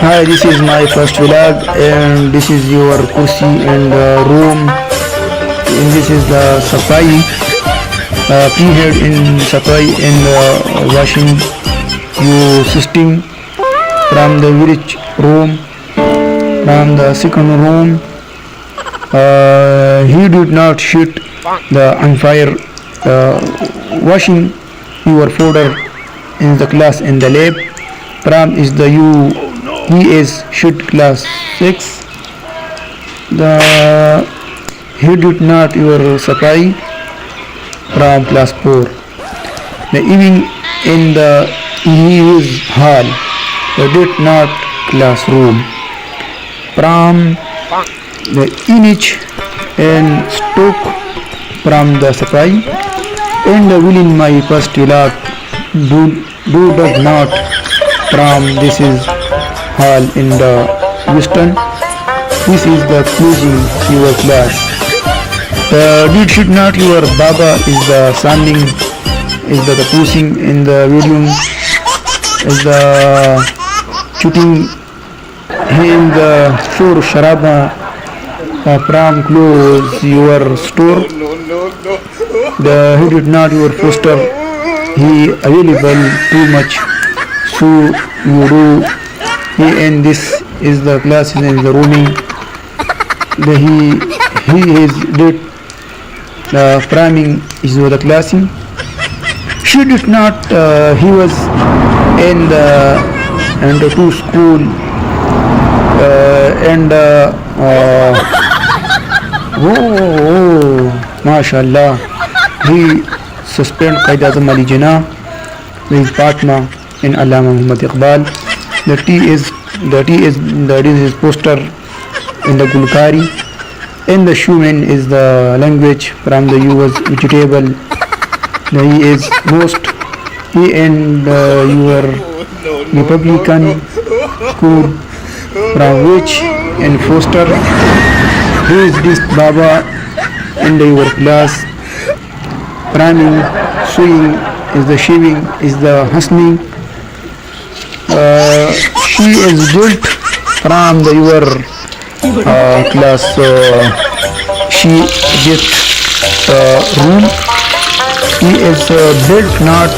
Hi, this is my first vlog, and this is your kursi and room, and this is the safai, pre-head in safai and washing you system from the village room, from the second room. He did not shoot the on fire, washing your folder in the class in the lab. Pram is the you. He is shoot class 6. The he did not your supply from class 4. The evening in the he is hall. The did not classroom. From the image and stock from the supply and the within my first vlog do does not from this is hall in the Houston. This is the closing your class. Did should not your baba is the sounding is the pushing in the video is the shooting in the store sharaba from close your store. The he did not your poster. He available too much. So you do he and this is the class in the rooming. The he is did the framing is the classing. She did not he was in the and to school and mashallah he suspend Qaid Azam Ali Jinnah with partner in Allama Muhammad Iqbal. That is his poster in the Gulkari. In the Shuman is the language from the US vegetable. He is most he and your Republican school from which in Foster he is this Baba in the your class. Priming, sewing is the shaving is the hustling. She is built from the your class. She get room. He is built not.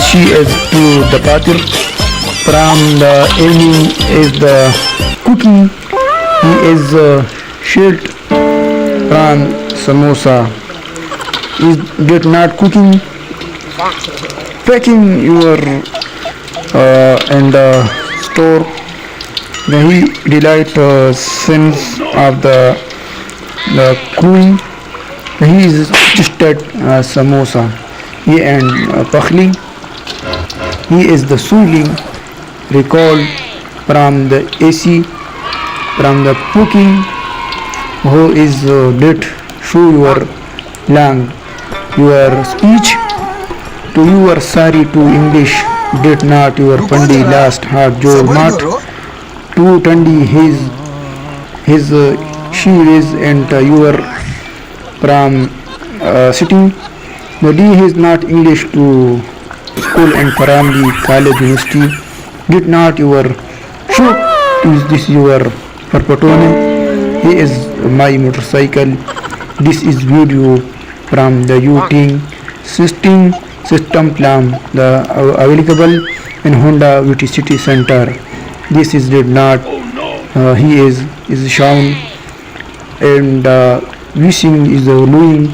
She is to the patir. From the evening is the cooking. He is shield from samosa. Is get not cooking. Packing your and store. He delight sense of the crewing. He is just at samosa. He and pakhli. He is the suling recall from the AC from the cooking. Who is did show your lang your speech to your sorry to English did not your pandi last hard jor mat to tandi his she is and your from sitting the D is not English to school and Paramdi college university did not your show is this your perpetone. He is my motorcycle. This is video from the UTing system plan the available in Honda VT City Center. This is did not he is shown and wishing is the Louis